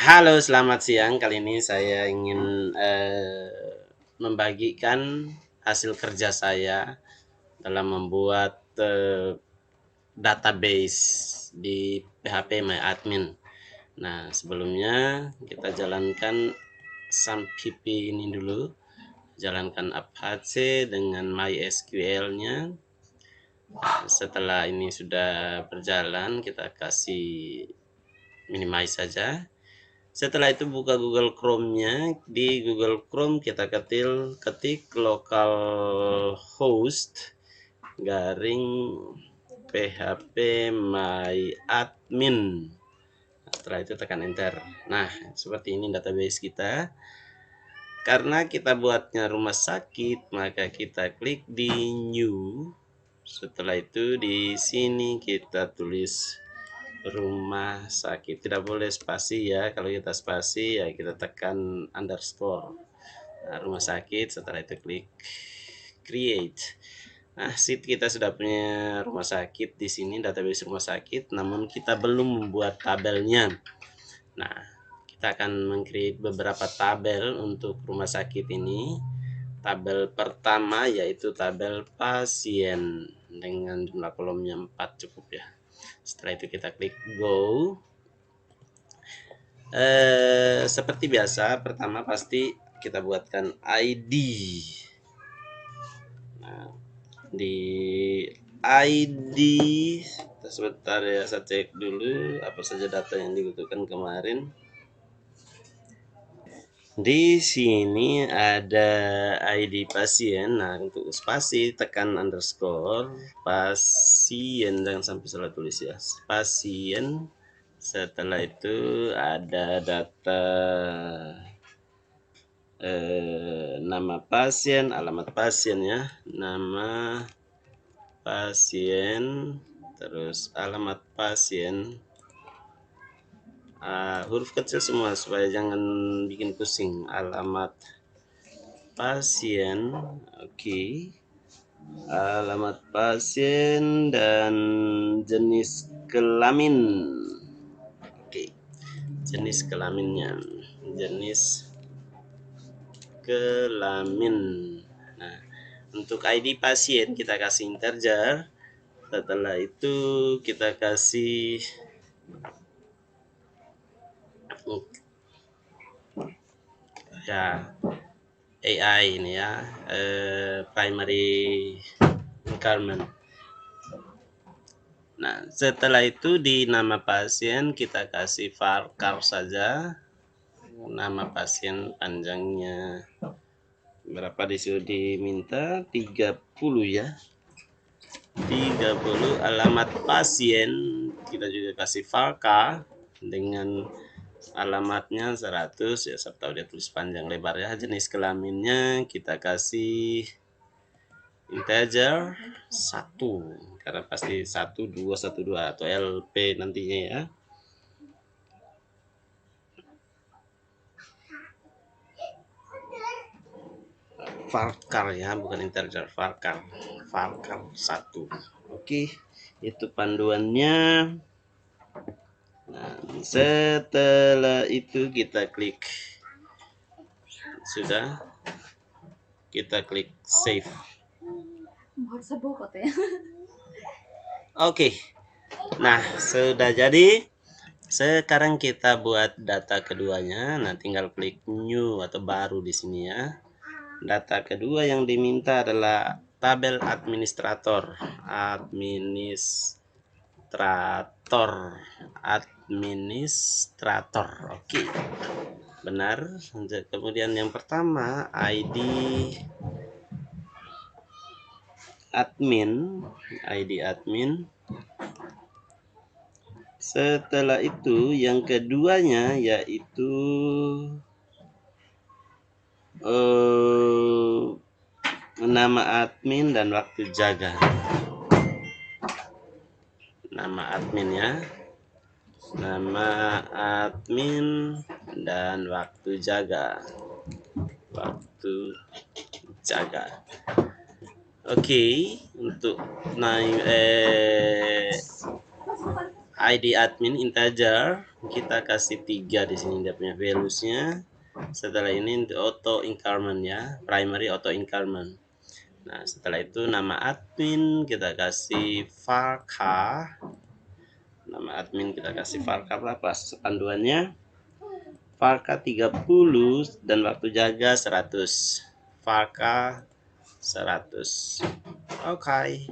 Halo, selamat siang. Kali ini saya ingin membagikan hasil kerja saya dalam membuat database di PHP MyAdmin. Nah, sebelumnya kita jalankan SAMPP ini dulu. Jalankan Apache dengan MySQL-nya. Setelah ini sudah berjalan, kita kasih minimize saja. Setelah itu buka Google Chrome-nya. Di Google Chrome kita ketik localhost garing php myadmin. Setelah itu tekan enter. Nah, seperti ini database kita. Karena kita buatnya rumah sakit, maka kita klik di new. Setelah itu di sini kita tulis rumah sakit, tidak boleh spasi ya. Kalau kita spasi ya kita tekan underscore. Nah, rumah sakit, setelah itu klik create. Nah, sheet kita sudah punya rumah sakit di sini, database rumah sakit, namun kita belum membuat tabelnya. Nah, kita akan meng-create beberapa tabel untuk rumah sakit ini. Tabel pertama yaitu tabel pasien dengan jumlah kolomnya 4 cukup ya. Setelah itu kita klik go. Seperti biasa, pertama pasti kita buatkan ID. Nah, di ID sebentar ya, saya cek dulu apa saja data yang dibutuhkan kemarin. Di sini ada ID pasien. Nah, untuk spasi tekan underscore pasien, jangan sampai salah tulis ya. Pasien. Setelah itu ada data nama pasien, alamat pasien ya, nama pasien, terus alamat pasien, huruf kecil semua supaya jangan bikin pusing. Alamat pasien, oke. Alamat pasien dan jenis kelamin, oke. Jenis kelaminnya, jenis kelamin. Nah, untuk ID pasien kita kasih integer. Setelah itu kita kasih ya AI ini ya, primary requirement. Nah, setelah itu di nama pasien kita kasih varchar saja. Nama pasien panjangnya berapa disuruh diminta, 30 ya. 30. Alamat pasien kita juga kasih varchar dengan alamatnya 100 ya, saya tahu dia tulis panjang lebar ya. Jenis kelaminnya kita kasih integer 1 karena pasti 1212 atau LP nantinya ya. Varchar ya, bukan integer, varchar 1. Oke, itu panduannya. Nah, setelah itu kita klik, sudah, kita klik save. Oke, nah sudah jadi. Sekarang kita buat data keduanya. Nah, tinggal klik new atau baru di sini ya. Data kedua yang diminta adalah tabel administrator. Administrator. Oke. Benar. Kemudian yang pertama ID admin. Setelah itu yang keduanya yaitu nama admin dan waktu jaga. Nama admin ya. Nama admin dan waktu jaga. Oke, untuk ID admin integer, kita kasih 3 di sini dia punya values-nya. Setelah ini auto increment ya, primary auto increment. Nah, setelah itu nama admin kita kasih varchar. Nama admin kita kasih varchar berapa panduannya? Varchar 30 dan waktu jaga 100. Varchar 100. Oke.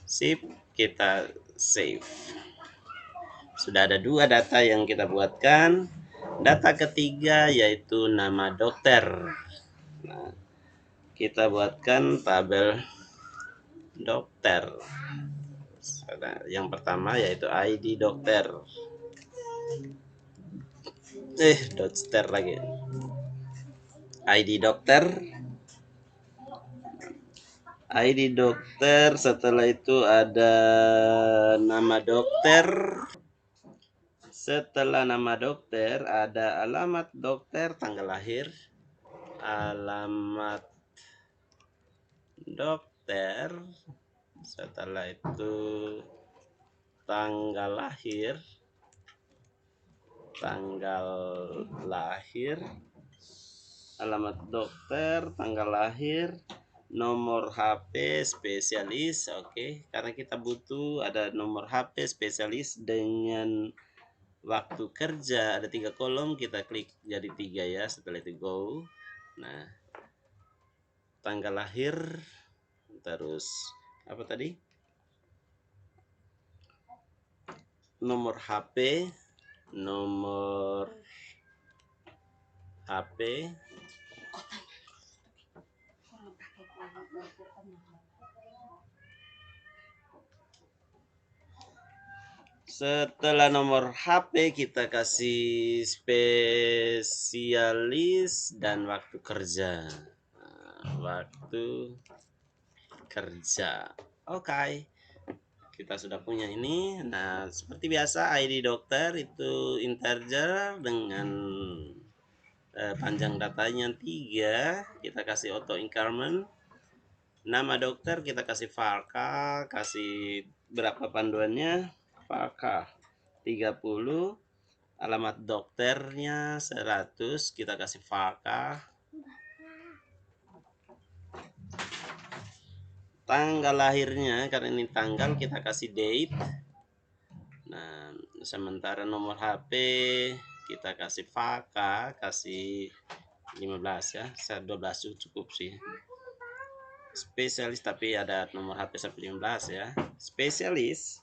Sip, kita save. Sudah ada 2 data yang kita buatkan. Data ketiga yaitu nama dokter. Nah, kita buatkan tabel dokter. Yang pertama yaitu ID dokter. Dokter lagi. ID dokter. ID dokter, setelah itu ada nama dokter. Setelah nama dokter ada alamat dokter, tanggal lahir. Alamat dokter. Setelah itu tanggal lahir. Tanggal lahir. Alamat dokter, tanggal lahir, nomor HP spesialis. Oke, karena kita butuh ada nomor HP spesialis dengan waktu kerja, ada 3 kolom, kita klik jadi 3 ya. Setelah itu go. Nah, tanggal lahir, terus apa tadi, nomor HP, setelah nomor HP kita kasih spesialis dan waktu kerja. Waktu kerja. Oke. Kita sudah punya ini. Nah, seperti biasa ID dokter itu integer dengan panjang datanya 3. Kita kasih auto increment. Nama dokter kita kasih varchar, kasih berapa panduannya? Varchar 30. Alamat dokternya 100, kita kasih varchar. Tanggal lahirnya, karena ini tanggal, kita kasih date. Nah, sementara nomor HP kita kasih varchar, kasih 15 ya. 12 cukup sih. Spesialis tapi ada nomor HP sampai 15 ya. Spesialis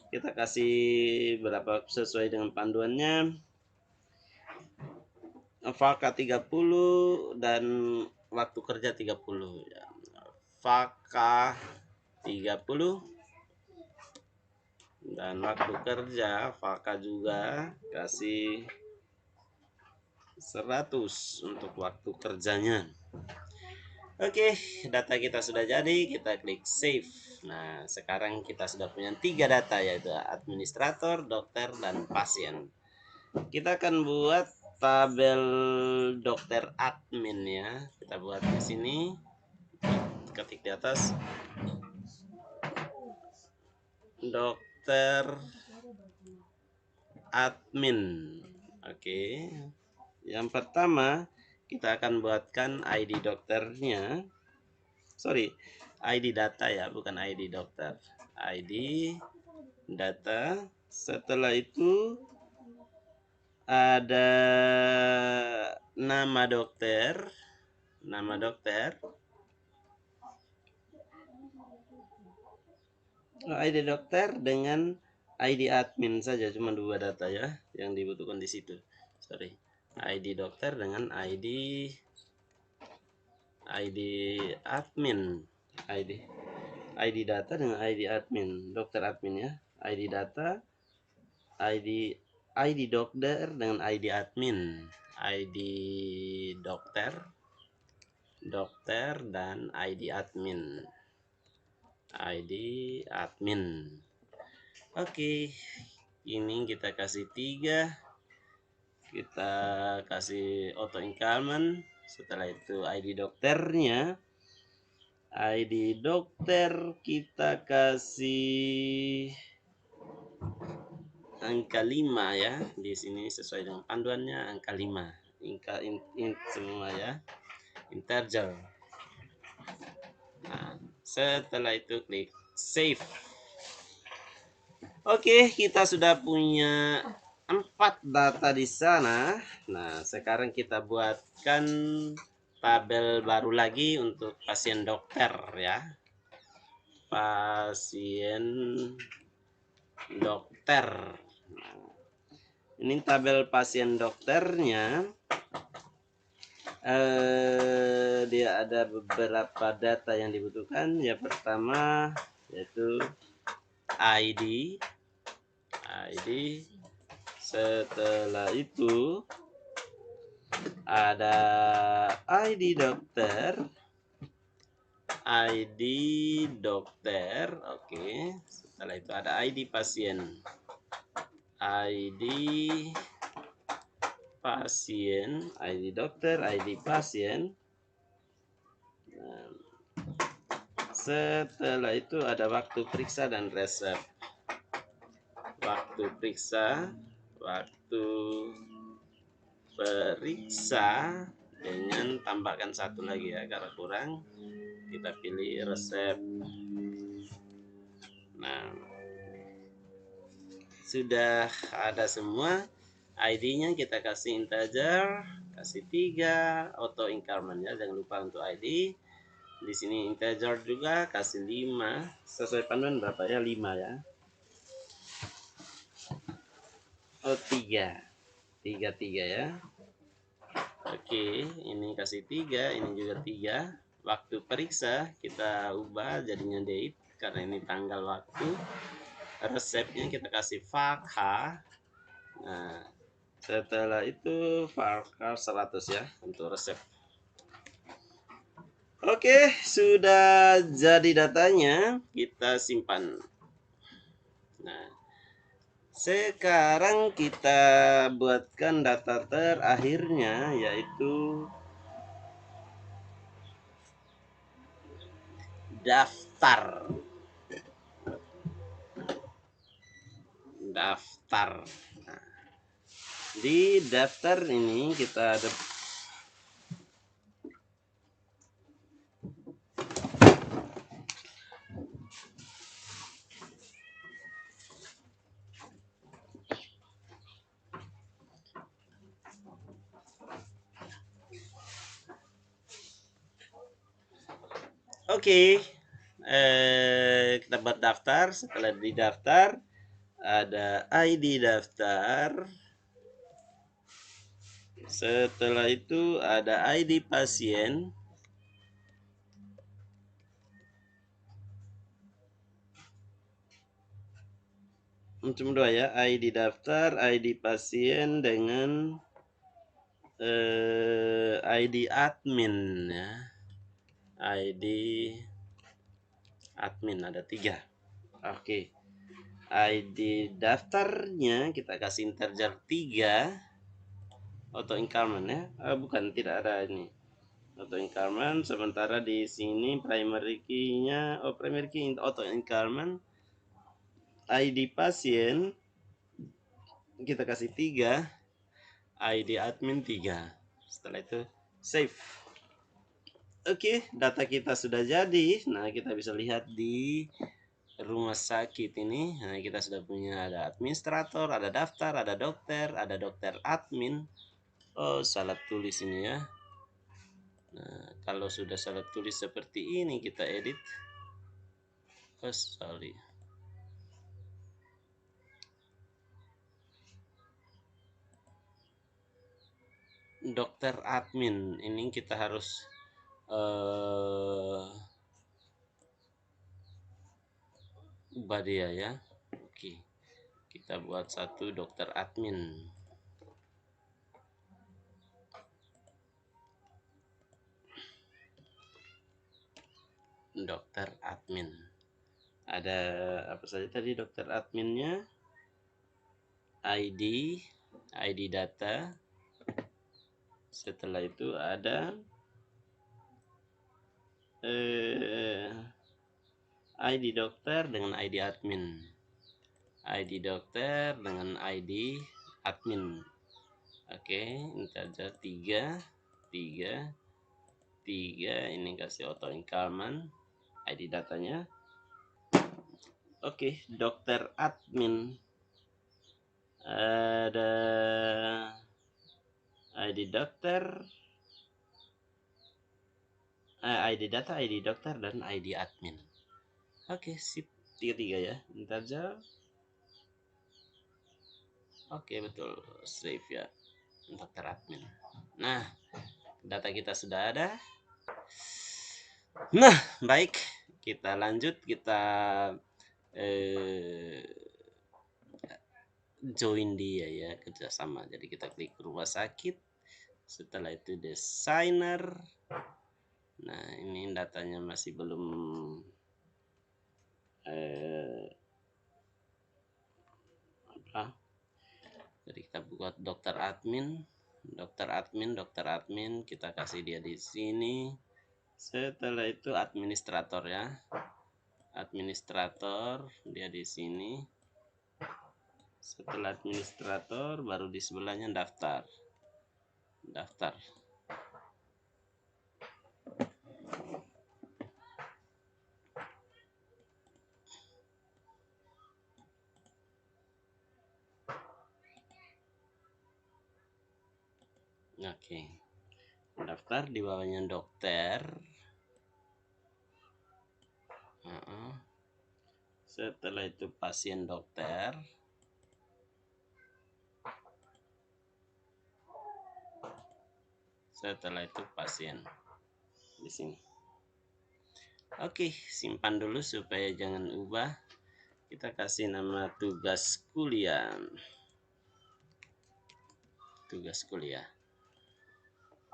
kita kasih berapa sesuai dengan panduannya. Varchar 30 dan waktu kerja 30 ya. Varchar 30 dan waktu kerja varchar juga kasih 100 untuk waktu kerjanya. Oke, data kita sudah jadi, kita klik save. Nah, sekarang kita sudah punya 3 data yaitu administrator, dokter, dan pasien. Kita akan buat tabel dokter admin ya. Kita buat di sini. Ketik di atas. Dokter admin. Oke. Yang pertama kita akan buatkan ID dokternya. ID data ya, bukan ID dokter. ID data. Setelah itu ada nama dokter. ID dokter dengan ID admin saja, cuma 2 data ya yang dibutuhkan di situ. ID dokter dengan ID admin. ID data dengan ID admin, dokter admin ya. ID data, ID dokter dengan ID admin. ID dokter dan ID admin. Oke, ini kita kasih 3. Kita kasih auto increment. Setelah itu ID dokternya. ID dokter kita kasih angka 5 ya. Di sini sesuai dengan panduannya angka 5. Semua ya. Integer. Nah, setelah itu klik save. Oke, kita sudah punya 4 data di sana. Nah, sekarang kita buatkan tabel baru lagi untuk pasien dokter ya. Pasien dokter. Nah, ini tabel pasien dokternya. Dia ada beberapa data yang dibutuhkan. Yang pertama yaitu ID. Setelah itu ada ID dokter. Oke. Setelah itu ada ID pasien. ID dokter, ID pasien. Setelah itu ada waktu periksa dan resep. Waktu periksa dengan tambahkan satu lagi ya, karena kurang kita pilih resep. Nah, sudah ada semua. ID-nya kita kasih integer, kasih 3, auto increment ya, jangan lupa untuk ID. Di sini integer juga, kasih 5, sesuai panduan berapa ya, 5 ya. Oh 3 ya. Oke, ini kasih 3, ini juga 3. Waktu periksa kita ubah jadinya date karena ini tanggal waktu. Resepnya kita kasih VAK. Nah, setelah itu VAK 100 ya untuk resep. Oke, sudah jadi datanya, kita simpan. Nah, sekarang kita buatkan data terakhirnya, yaitu daftar. Nah, di daftar ini kita ada kita buat daftar. Setelah di daftar ada ID daftar. Setelah itu ada ID pasien. Cuma 2 ya, ID daftar, ID pasien dengan ID admin ya. ID admin ada 3. Oke. ID daftarnya kita kasih integer 3. Auto increment ya. Bukan, tidak ada ini. Auto increment, sementara di sini primary key-nya primary key auto increment. ID pasien kita kasih 3, ID admin 3. Setelah itu save. Oke, data kita sudah jadi. Nah, kita bisa lihat di rumah sakit ini. Nah, kita sudah punya ada administrator, ada daftar, ada dokter admin. Oh, salah tulis ini ya. Nah, kalau sudah salah tulis seperti ini kita edit. Oh, sorry. Dokter admin ini kita harus ubah dia ya. Oke, kita buat satu dokter admin. Dokter admin ada apa saja tadi dokter adminnya? ID data. Setelah itu ada ID dokter dengan ID admin. ID dokter dengan ID admin. Oke, ini saja 3 ini kasih auto increment ID datanya. Oke, dokter admin ada ID dokter, ID data, ID dokter, dan ID admin. Oke, sip, tiga ya. Bentar aja. Oke, betul, save ya, dokter admin. Nah, data kita sudah ada. Nah, baik, kita lanjut, kita join dia ya, kerjasama. Jadi kita klik rumah sakit, setelah itu desainer. Nah, ini datanya masih belum apa. Jadi kita buat dokter admin, kita kasih dia di sini. Setelah itu administrator ya, administrator dia di sini. Setelah administrator baru di sebelahnya daftar. Oke, daftar di bawahnya dokter. Setelah itu pasien dokter. Setelah itu pasien di sini. Oke, simpan dulu supaya jangan ubah. Kita kasih nama tugas kuliah.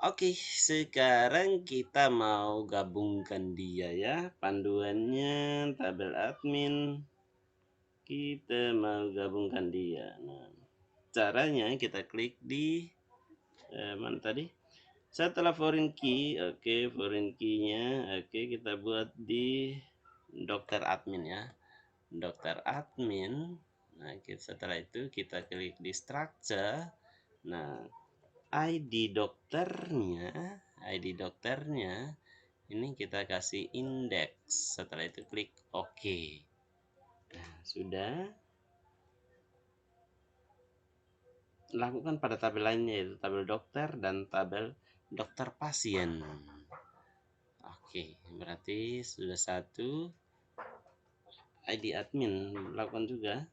Oke, sekarang kita mau gabungkan dia ya. Panduannya tabel admin. Kita mau gabungkan dia. Nah, caranya kita klik di mana tadi? Setelah foreign key, oke, foreign key-nya, oke, kita buat di dokter admin ya. Dokter admin. Nah, setelah itu kita klik di structure. Nah, ID dokternya ini kita kasih index. Setelah itu klik OK. Nah, sudah. Lakukan pada tabel lainnya, yaitu tabel dokter dan tabel dokter pasien. Oke, berarti sudah satu. ID admin lakukan juga.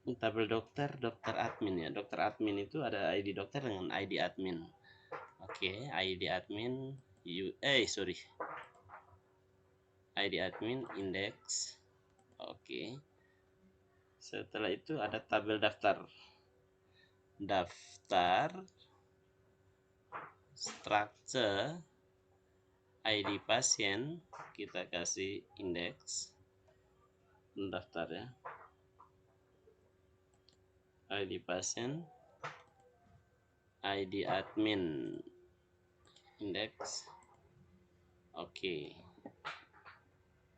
Tabel dokter admin ya. Dokter admin itu ada ID dokter dengan ID admin. Oke, ID admin ID admin index. Oke. Setelah itu ada tabel daftar. Structure ID pasien, kita kasih indeks daftar ya. ID pasien, ID admin indeks. Oke.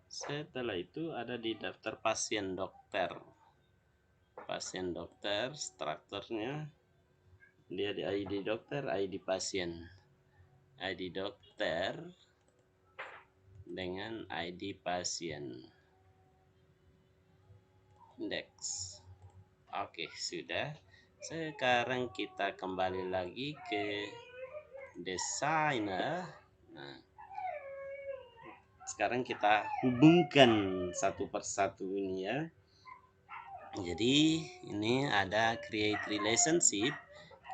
Setelah itu ada di daftar pasien dokter. Strukturnya dia di ID dokter, ID pasien. ID dokter dengan ID pasien. Indeks. Oke, sudah. Sekarang kita kembali lagi ke desainer. Nah, sekarang kita hubungkan satu persatu ini ya. Jadi ini ada create relationship.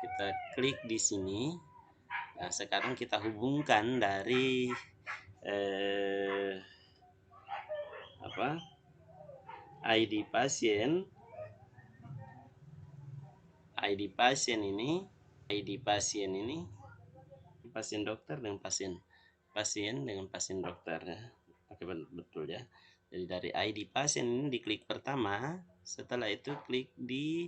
Kita klik di sini. Nah, sekarang kita hubungkan dari ID pasien ini, pasien dokter dengan pasien dokter ya. Oke, betul ya. Jadi dari ID pasien ini diklik pertama, setelah itu klik di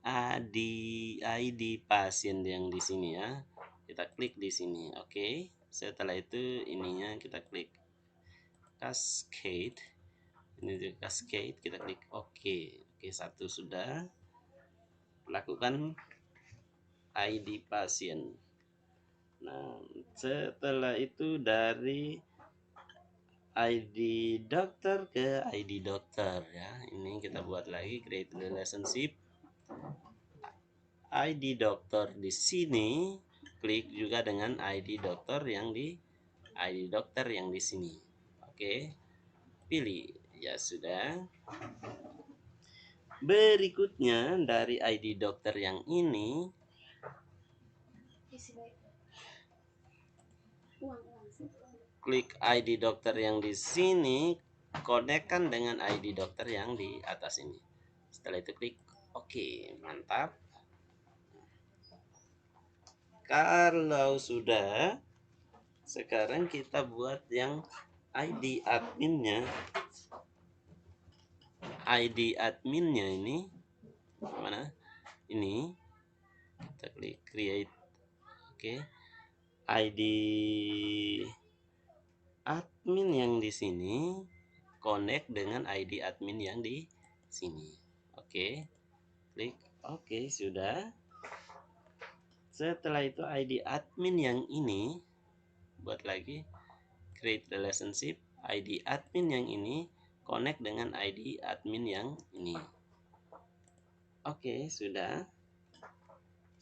ID pasien yang di sini ya. Kita klik di sini. Oke. Setelah itu ininya kita klik cascade. Ini juga cascade, kita klik OK. Oke, satu sudah. Lakukan ID pasien. Nah, setelah itu dari ID dokter ke ID dokter ya. Ini kita buat lagi create relationship. ID dokter di sini klik juga dengan ID dokter yang di sini. Oke. Pilih. Ya sudah. Berikutnya dari ID dokter yang ini klik ID dokter yang di sini, konekkan dengan ID dokter yang di atas ini. Setelah itu klik OK, mantap. Kalau sudah, sekarang kita buat yang ID adminnya. ID adminnya ini mana? Ini kita klik create. Oke. ID admin yang di sini connect dengan ID admin yang di sini. Oke. Klik OK, sudah. Setelah itu ID admin yang ini buat lagi create relationship. ID admin yang ini connect dengan ID admin yang ini. Oke, sudah.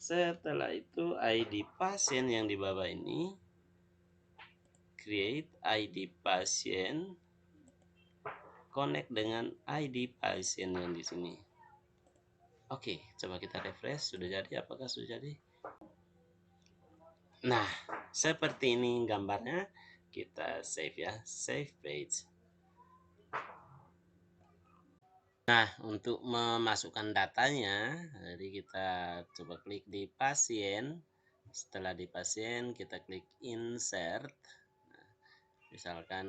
Setelah itu ID pasien yang di bawah ini create ID pasien connect dengan ID pasien yang di sini. Oke, coba kita refresh. Sudah jadi? Apakah sudah jadi? Nah, seperti ini gambarnya. Kita save ya, save page. Nah, untuk memasukkan datanya, jadi kita coba klik di pasien. Setelah di pasien, kita klik insert. Nah, misalkan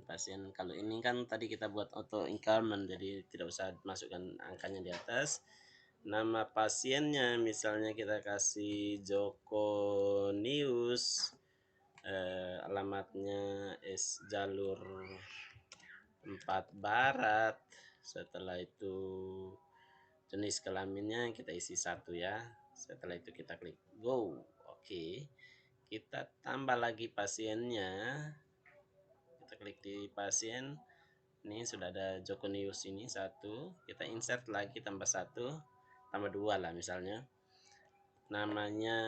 pasien, kalau ini kan tadi kita buat auto increment, jadi tidak usah masukkan angkanya di atas. Nama pasiennya misalnya kita kasih Joko News, alamatnya jalur 4 Barat. Setelah itu jenis kelaminnya kita isi 1 ya. Setelah itu kita klik go. Oke. Kita tambah lagi pasiennya. Kita klik di pasien. Ini sudah ada Joko News ini 1. Kita insert lagi tambah 1, tambah 2 lah misalnya. Namanya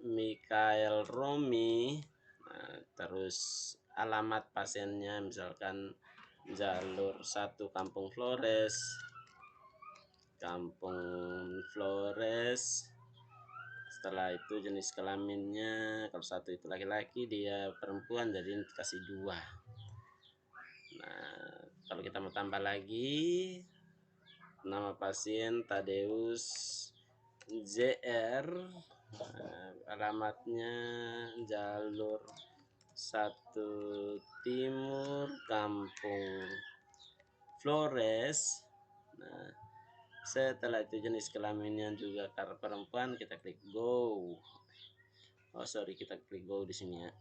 Mikael Romi. Nah, terus alamat pasiennya misalkan jalur 1 Kampung Flores. Setelah itu jenis kelaminnya, kalau 1 itu laki-laki, dia perempuan, jadi kasih 2. Nah, kalau kita mau tambah lagi, nama pasien Tadeus JR, alamatnya jalur 1 Timur Kampung Flores. Nah, setelah itu jenis kelaminnya juga karena perempuan, kita klik go. Oh sorry, kita klik go di sini ya.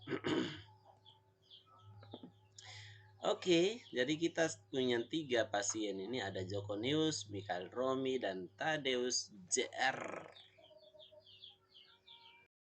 Oke, jadi kita punya 3 pasien ini, ada Joko News, Mikael Romi, dan Tadeus JR.